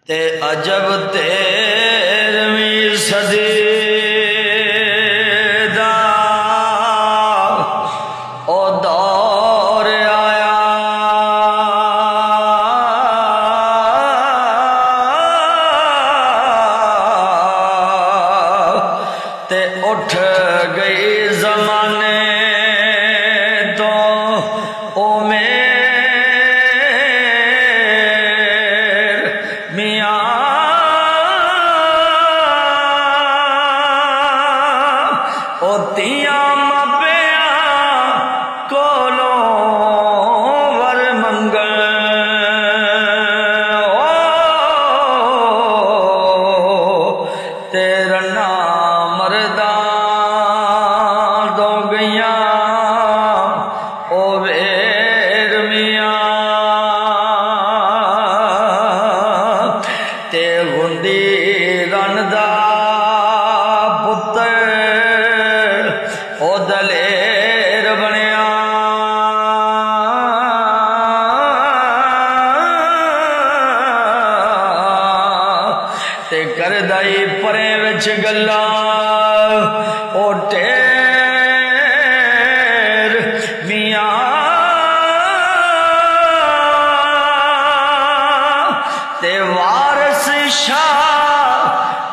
ते अजब 13वीं सदी दा ओ दौर आया। ते उठ गई जमाने तो ओ तिया मापिया कोलो वर मंगल तेरा नाम मरदा दो गैया ओ वेर मियां ते हुंदी रनदा पुत्र ओ दलेर बनया। ते करदाई परे विच गल्ला ओ टेर मियां ते वारस शाह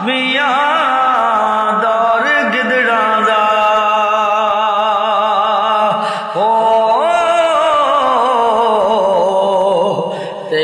मियां दौर गिदड़ा दा ते